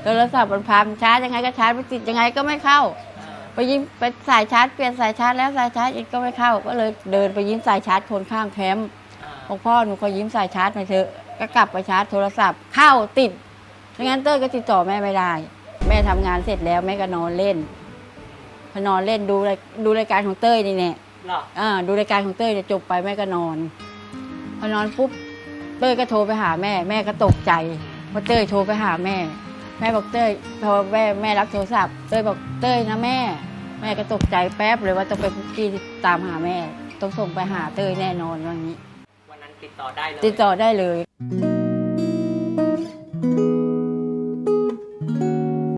โทรศัพท์มันพังชาร์จยังไงก็ชาร์จไม่ติดยังไงก็ไม่เข้าไปยิ้มไปสายชาร์จเปลี่ยนสายชาร์จแล้วสายชาร์จอีกก็ไม่เข้าก็เลยเดินไปยิ้มสายชาร์จคนข้างแคมป์บอกพ่อหนูขอยิ้มสายชาร์จหน่อยเถอะก็กลับไปชาร์จโทรศัพท์เข้าติดไม่งั้นเต้ยก็ติดต่อแม่ไม่ได้แม่ทำงานเสร็จแล้วแม่ก็นอนเล่นพอนอนเล่นดูรายการของเต้ยนี่แน่ดูรายการของเต้ยจะจบไปแม่ก็นอนพอนอนปุ๊บเต้ยก็โทรไปหาแม่แม่ก็ตกใจพอเต้ยโทรไปหาแม่บอกเต้ยพอแม่รับโทรศัพท์เต้ยบอกเต้ยนะแม่ก็ตกใจแป๊บเลยว่าต้องไปพุกกี้ตามหาแม่ต้องส่งไปหาเต้ยแน่นอนวันนี้วันนั้นติดต่อได้เลย